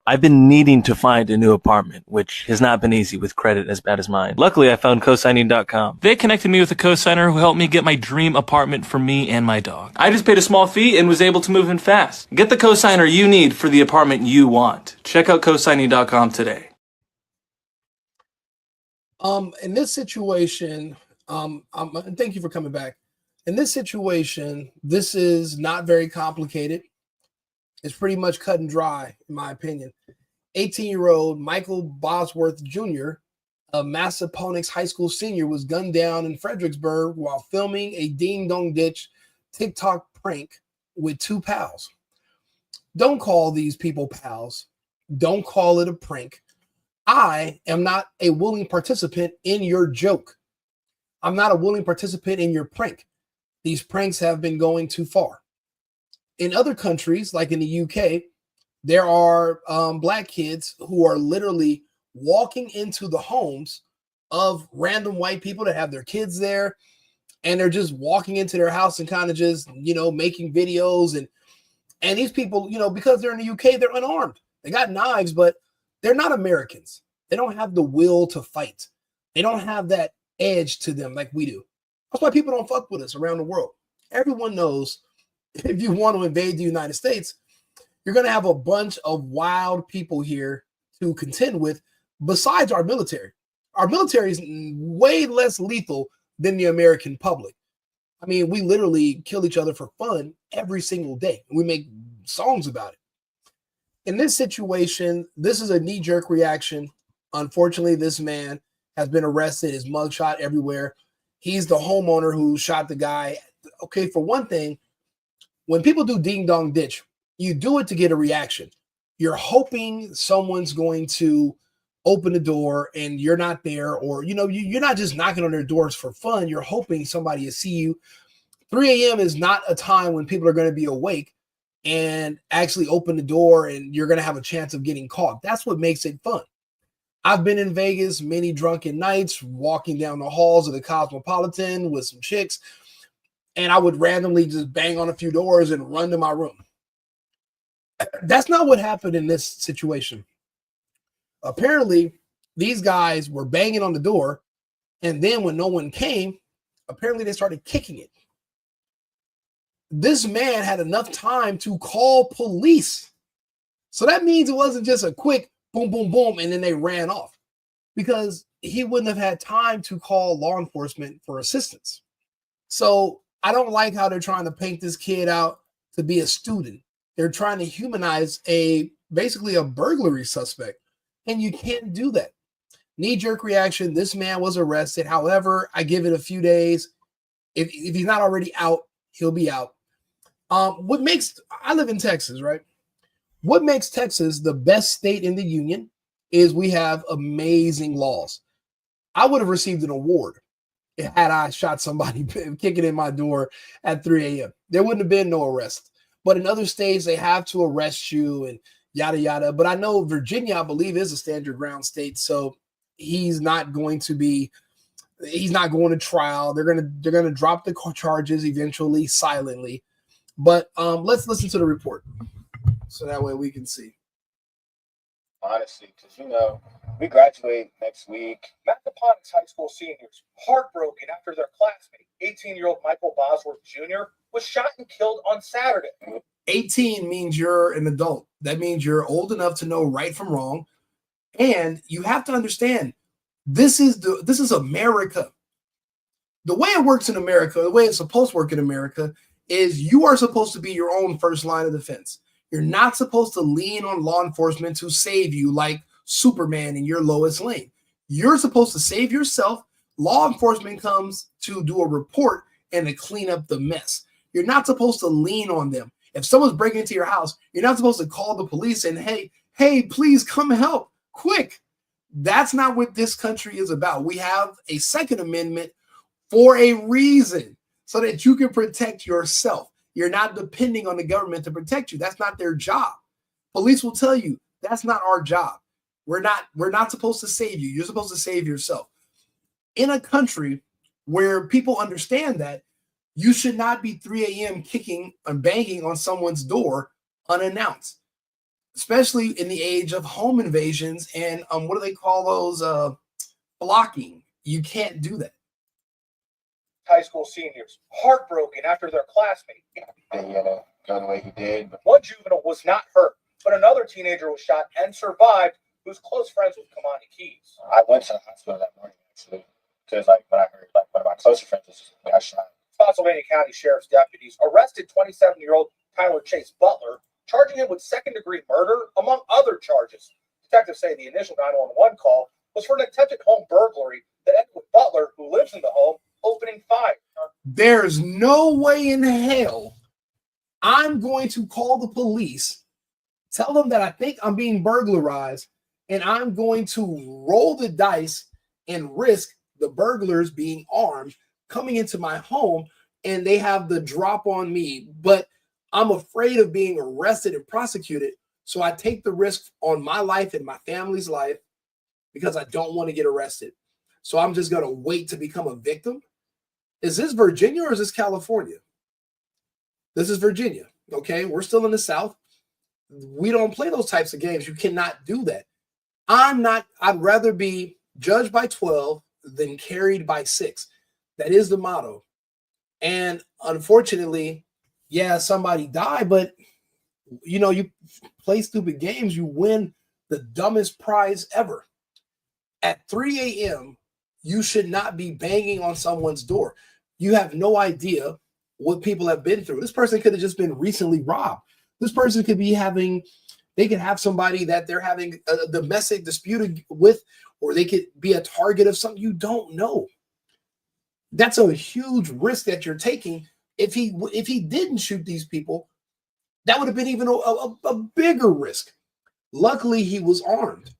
I've been needing to find a new apartment, which has not been easy with credit as bad as mine. Luckily, I found cosigning.com. They connected me with a cosigner who helped me get my dream apartment for me and my dog. I just paid a small fee and was able to move in fast. Get the cosigner you need for the apartment you want. Check out cosigning.com today. In this situation, thank you for coming back. In this situation, this is not very complicated. It's pretty much cut and dry, in my opinion. 18-year-old Michael Bosworth Jr., a Massaponax High School senior, was gunned down in Fredericksburg while filming a ding-dong ditch TikTok prank with two pals. Don't call these people pals. Don't call it a prank. I am not a willing participant in your joke. I'm not a willing participant in your prank. These pranks have been going too far. In other countries, like in the UK, there are black kids who are literally walking into the homes of random white people that have their kids there, and they're just walking into their house and kind of just, making videos. And these people, because they're in the UK, they're unarmed. They got knives, but they're not Americans. They don't have the will to fight. They don't have that edge to them like we do. That's why people don't fuck with us around the world. Everyone knows if you want to invade the United States, you're going to have a bunch of wild people here to contend with besides our military. Our military is way less lethal than the American public. I mean, we literally kill each other for fun every single day. We make songs about it. In this situation, this is a knee-jerk reaction. Unfortunately, this man has been arrested. His mugshot everywhere. He's the homeowner who shot the guy. Okay, for one thing, when people do ding dong ditch, you do it to get a reaction. You're hoping someone's going to open the door and you're not there, or you're not just knocking on their doors for fun. You're hoping somebody will see you. 3 a.m. is not a time when people are going to be awake and actually open the door and you're going to have a chance of getting caught. That's what makes it fun. I've been in Vegas many drunken nights, walking down the halls of the Cosmopolitan with some chicks, and I would randomly just bang on a few doors and run to my room. That's not what happened in this situation. Apparently, these guys were banging on the door, and then when no one came, apparently they started kicking it. This man had enough time to call police. So that means it wasn't just a quick boom, boom, boom, and then they ran off, because he wouldn't have had time to call law enforcement for assistance. So I don't like how they're trying to paint this kid out to be a student. They're trying to humanize basically a burglary suspect, and you can't do that. Knee-jerk reaction. This man was arrested. However, I give it a few days. If he's not already out, he'll be out. I live in Texas, right? What makes Texas the best state in the union is we have amazing laws. I would have received an award had I shot somebody kicking in my door at 3 a.m. There wouldn't have been no arrest. But in other states, they have to arrest you and yada, yada. But I know Virginia, I believe, is a stand your ground state. So he's not going to trial. They're gonna drop the charges eventually, silently. But let's listen to the report so that way we can see. Honestly, because we graduate next week. Massaponax High School seniors heartbroken after their classmate, 18-year-old Michael Bosworth Jr., was shot and killed on Saturday. 18 means you're an adult. That means you're old enough to know right from wrong. And you have to understand, this is America. The way it works in America, the way it's supposed to work in America, is you are supposed to be your own first line of defense. You're not supposed to lean on law enforcement to save you like Superman in your lowest lane. You're supposed to save yourself. Law enforcement comes to do a report and to clean up the mess. You're not supposed to lean on them. If someone's breaking into your house, you're not supposed to call the police and, hey, please come help, quick. That's not what this country is about. We have a Second Amendment for a reason, so that you can protect yourself. You're not depending on the government to protect you. That's not their job. Police will tell you that's not our job. We're not supposed to save you. You're supposed to save yourself. In a country where people understand that, you should not be 3 a.m. kicking and banging on someone's door unannounced. especially in the age of home invasions and what do they call those? Blocking. You can't do that. High school seniors heartbroken after their classmate. They go the way he did. But one juvenile was not hurt, but another teenager was shot and survived, who's close friends with Kamani Keys. I went to the hospital that morning actually, because when I heard one of my closer friends got shot. Spotsylvania County Sheriff's deputies arrested 27-year-old Tyler Chase Butler, charging him with second-degree murder, among other charges. Detectives say the initial 911 call was for an attempted home burglary that ended with Butler, who lives in the home, opening fire. There's no way in hell I'm going to call the police, tell them that I think I'm being burglarized, and I'm going to roll the dice and risk the burglars being armed coming into my home and they have the drop on me. But I'm afraid of being arrested and prosecuted. So I take the risk on my life and my family's life because I don't want to get arrested. So I'm just going to wait to become a victim. Is this Virginia or is this California? This is Virginia. Okay. We're still in the South. We don't play those types of games. You cannot do that. I'd rather be judged by 12 than carried by 6. That is the motto. And unfortunately, yeah, somebody died, but you play stupid games, you win the dumbest prize ever. At 3 a.m., you should not be banging on someone's door. You have no idea what people have been through. This person could have just been recently robbed. This person could have somebody that they're having a domestic dispute with, or they could be a target of something you don't know. That's a huge risk that you're taking. If he didn't shoot these people, that would have been even a bigger risk. Luckily, he was armed.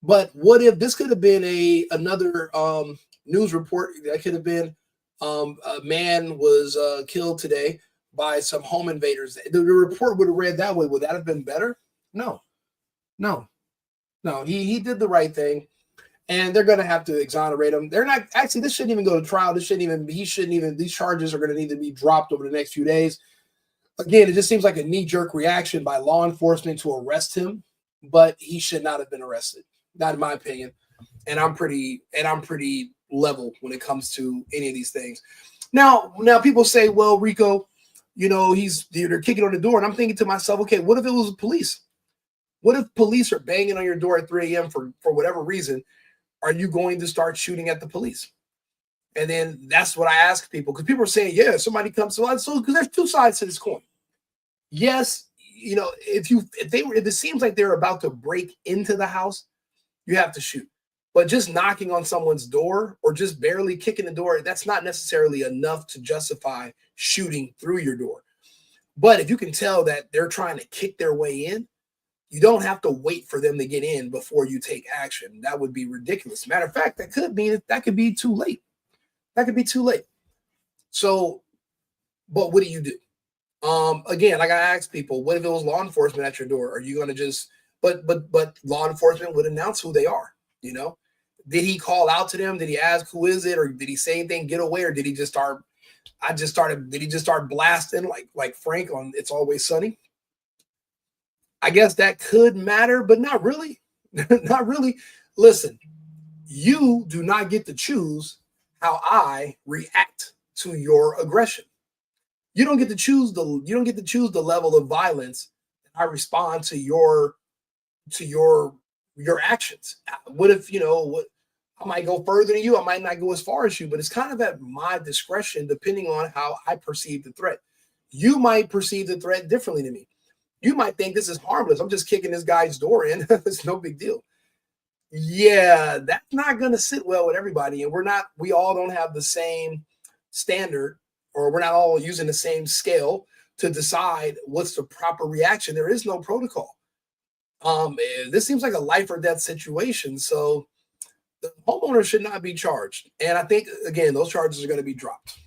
But what if this could have been another news report? That could have been a man was killed today by some home invaders. The report would have read that way. Would that have been better? No. He did the right thing. And they're going to have to exonerate him. They're not actually. This shouldn't even go to trial. These charges are going to need to be dropped over the next few days. Again, it just seems like a knee-jerk reaction by law enforcement to arrest him, but he should not have been arrested. Not in my opinion. And I'm pretty level when it comes to any of these things. Now people say, well, Rico, they're kicking on the door, and I'm thinking to myself, okay, what if it was police? What if police are banging on your door at 3 a.m. for whatever reason? Are you going to start shooting at the police? And then that's what I ask people, because people are saying, yeah, somebody comes to us. So because there's two sides to this coin. Yes, if it seems like they're about to break into the house, you have to shoot. But just knocking on someone's door or just barely kicking the door, that's not necessarily enough to justify shooting through your door. But if you can tell that they're trying to kick their way in, you don't have to wait for them to get in before you take action. That would be ridiculous. Matter of fact, that could be too late. That could be too late. So, but what do you do? Again, like I ask people, what if it was law enforcement at your door? Are you going to just, but law enforcement would announce who they are, Did he call out to them? Did he ask who is it? Or did he say anything, get away? Or did he just start, did he just start blasting like Frank on It's Always Sunny? I guess that could matter, but not really. Not really. Listen, you do not get to choose how I react to your aggression. You don't get to choose the level of violence that I respond to your actions. What if, I might go further than you, I might not go as far as you, but it's kind of at my discretion depending on how I perceive the threat. You might perceive the threat differently to me. You might think this is harmless. I'm just kicking this guy's door in. It's no big deal. Yeah, that's not going to sit well with everybody. And we all don't have the same standard, or we're not all using the same scale to decide what's the proper reaction. There is no protocol. This seems like a life or death situation. So the homeowner should not be charged. And I think, again, those charges are going to be dropped.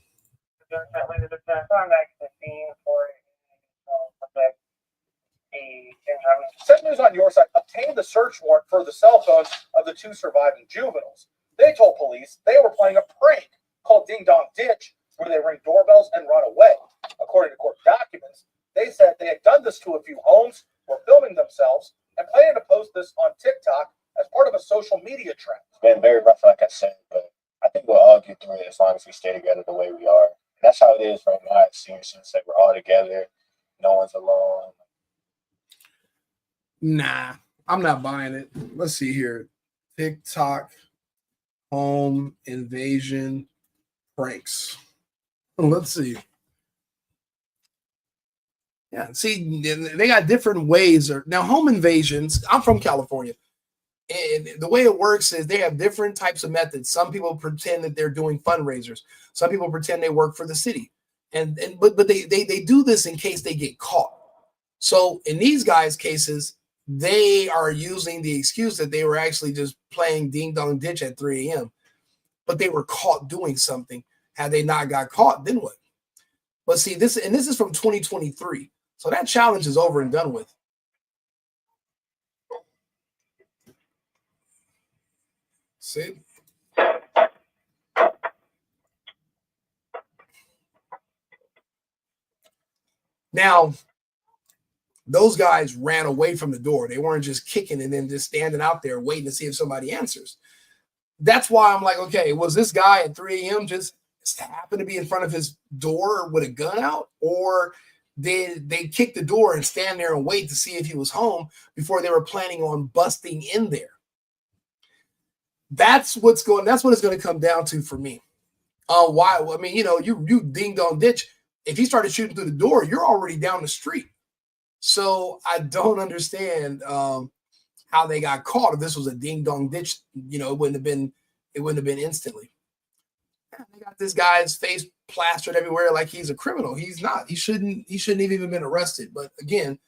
Set News on your side obtained the search warrant for the cell phones of the 2 surviving juveniles. They told police they were playing a prank called Ding Dong Ditch, where they ring doorbells and run away. According to court documents, they said they had done this to a few homes were filming themselves and planning to post this on TikTok as part of a social media trend. It's been very rough, like I said, but I think we'll all get through it as long as we stay together the way we are. And that's how it is right now at senior sunset. We're all together. No one's alone. Nah, I'm not buying it. Let's see here. TikTok home invasion pranks. Let's see. Yeah, see, they got different ways. Now, home invasions, I'm from California. And the way it works is they have different types of methods. Some people pretend that they're doing fundraisers. Some people pretend they work for the city. But they do this in case they get caught. So in these guys' cases, they are using the excuse that they were actually just playing ding dong ditch at 3 a.m. But they were caught doing something. Had they not got caught, then what? But see, this is from 2023. So that challenge is over and done with. See? Now, those guys ran away from the door. They weren't just kicking and then just standing out there waiting to see if somebody answers. That's why I'm like, okay, was this guy at 3 a.m. just happened to be in front of his door with a gun out? Or did they kick the door and stand there and wait to see if he was home before they were planning on busting in there? That's what it's going to come down to for me. Why? I mean, you ding dong ditch. If he started shooting through the door, you're already down the street. So I don't understand how they got caught. If this was a ding dong ditch, it wouldn't have been instantly. They got this guy's face plastered everywhere like he's a criminal. He's not. He shouldn't have even been arrested. But again,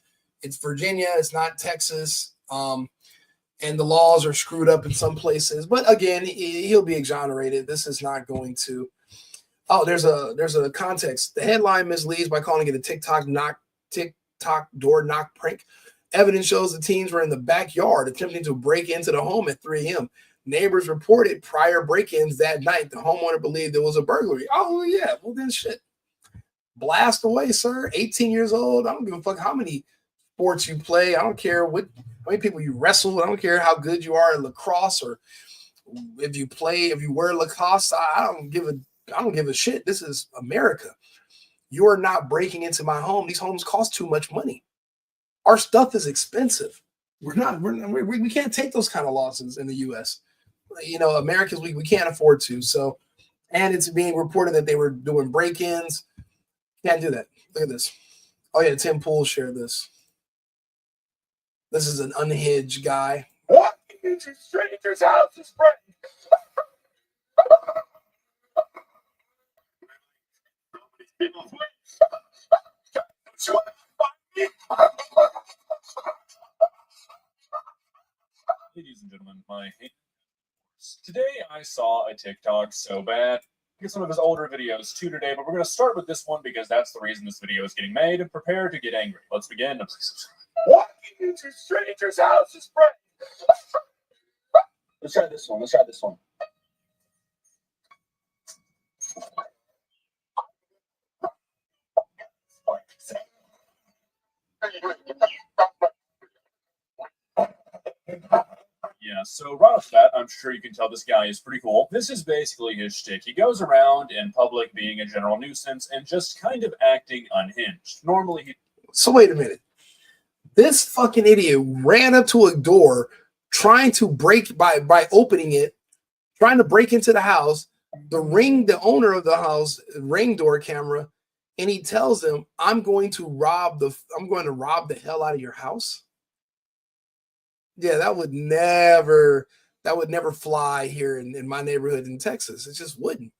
it's Virginia. It's not Texas. And the laws are screwed up in some places. But again, he'll be exonerated. This is not going to. Oh, there's a context. The headline misleads by calling it a TikTok door knock prank. Evidence shows the teens were in the backyard attempting to break into the home at 3 a.m. Neighbors reported prior break-ins that night. The homeowner believed it was a burglary. Oh, yeah. Well, then shit. Blast away, sir. 18 years old. I don't give a fuck how many sports you play. I don't care how many people you wrestle. I don't care how good you are at lacrosse or if you wear Lacoste. I don't give a shit. This is America. You are not breaking into my home. These homes cost too much money. Our stuff is expensive. We can't take those kind of losses in the U.S. Americans, we can't afford to. So, and it's being reported that they were doing break-ins. Can't do that. Look at this. Oh yeah, Tim Pool shared this. This is an unhinged guy. Walking into strangers' houses, friend. Ladies and gentlemen, today I saw a TikTok so bad. Get some of his older videos too today, but we're going to start with this one because that's the reason this video is getting made, and prepare to get angry. Let's begin. Please subscribe. Walking into strangers' houses, friend. Let's try this one. Yeah, so right off the bat, I'm sure you can tell this guy is pretty cool. This is basically his shtick. He goes around in public being a general nuisance and just kind of acting unhinged. Normally, So wait a minute. This fucking idiot ran up to a door trying to break by opening it, trying to break into the house. The owner of the house, Ring door camera, and he tells them, I'm going to rob the hell out of your house. Yeah, that would never fly here in my neighborhood in Texas. It just wouldn't.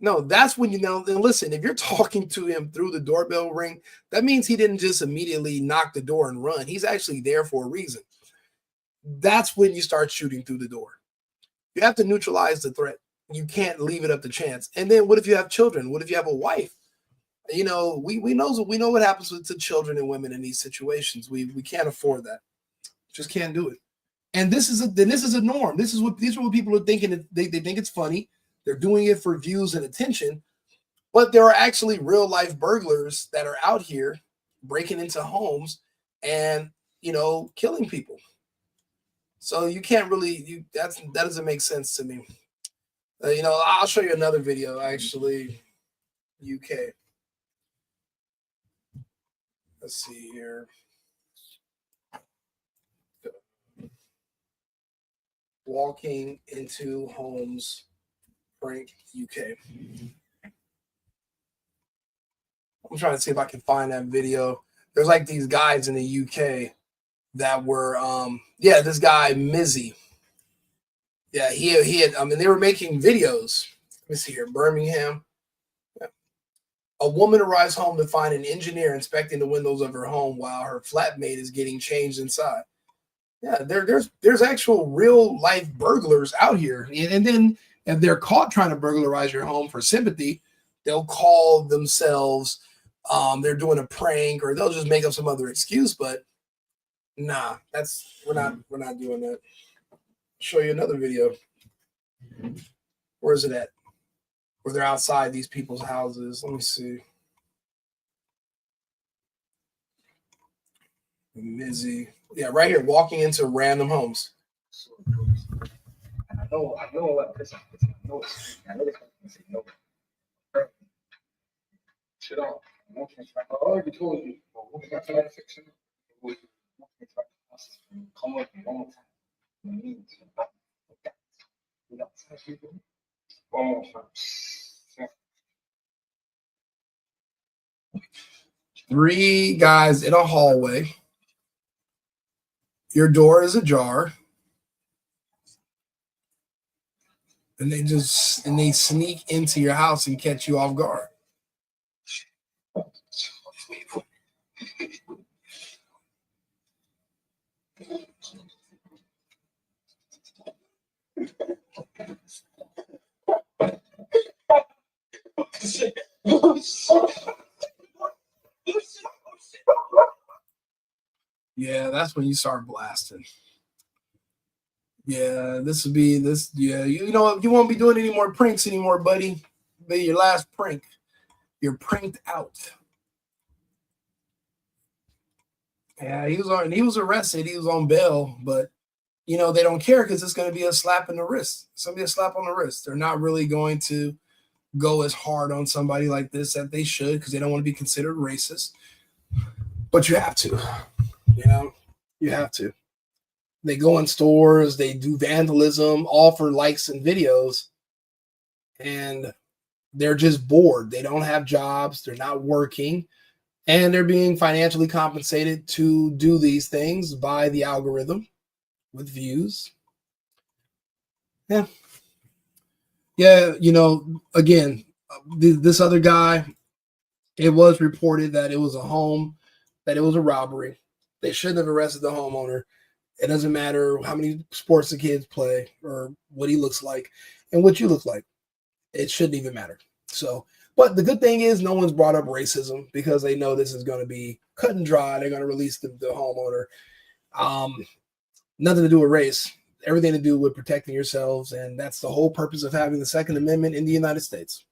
No, that's when then listen, if you're talking to him through the doorbell ring, that means he didn't just immediately knock the door and run. He's actually there for a reason. That's when you start shooting through the door. You have to neutralize the threat. You can't leave it up to chance. And then what if you have children? What if you have a wife? We know what happens to children and women in these situations. We can't afford that. Just can't do it. And this is a norm. These are what people are thinking. They think it's funny. They're doing it for views and attention. But there are actually real life burglars that are out here breaking into homes and, killing people. So you can't really, that doesn't make sense to me. I'll show you another video, actually, UK. Let's see here. Walking into homes, prank, UK. I'm trying to see if I can find that video. There's like these guys in the UK that were, this guy, Mizzy. Yeah, he had, they were making videos. Let me see here, Birmingham. Yeah. A woman arrives home to find an engineer inspecting the windows of her home while her flatmate is getting changed inside. Yeah, there's actual real life burglars out here. And then if they're caught trying to burglarize your home for sympathy, they'll call themselves, they're doing a prank, or they'll just make up some other excuse. But nah, we're not doing that. Show you another video. Where is it at? Where they're outside these people's houses. Let me see. Mizzy. Yeah, right here, walking into random homes. I know what this is. I know it's no. Shit on. I already told you. We got to fix it. Come up one more time. One more time. 3 guys in a hallway. Your door is ajar. And they sneak into your house and catch you off guard. Yeah, that's when you start blasting. Yeah, this would be this. Yeah, you won't be doing any more pranks anymore, buddy. Be your last prank. You're pranked out. Yeah, he was arrested. He was on bail, but they don't care because it's going to be a slap in the wrist. It's going to be a slap on the wrist. They're not really going to go as hard on somebody like this that they should, because they don't want to be considered racist. But you have to. You have to. They go in stores, they do vandalism, all for likes and videos, and they're just bored. They don't have jobs, they're not working, and they're being financially compensated to do these things by the algorithm with views. Yeah. Yeah, again, this other guy, it was reported that it was a home, that it was a robbery. They shouldn't have arrested the homeowner. It doesn't matter how many sports the kids play or what he looks like and what you look like. It shouldn't even matter. So, but the good thing is no one's brought up racism, because they know this is going to be cut and dry. They're going to release the homeowner. Nothing to do with race. Everything to do with protecting yourselves. And that's the whole purpose of having the Second Amendment in the United States.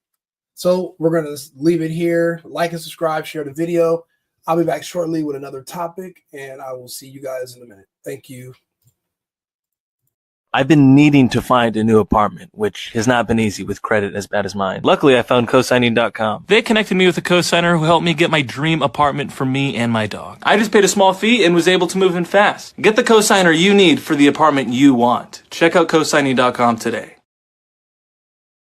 So we're going to leave it here. Like and subscribe, share the video. I'll be back shortly with another topic, and I will see you guys in a minute. Thank you. I've been needing to find a new apartment, which has not been easy with credit as bad as mine. Luckily, I found cosigning.com. They connected me with a cosigner who helped me get my dream apartment for me and my dog. I just paid a small fee and was able to move in fast. Get the cosigner you need for the apartment you want. Check out cosigning.com today.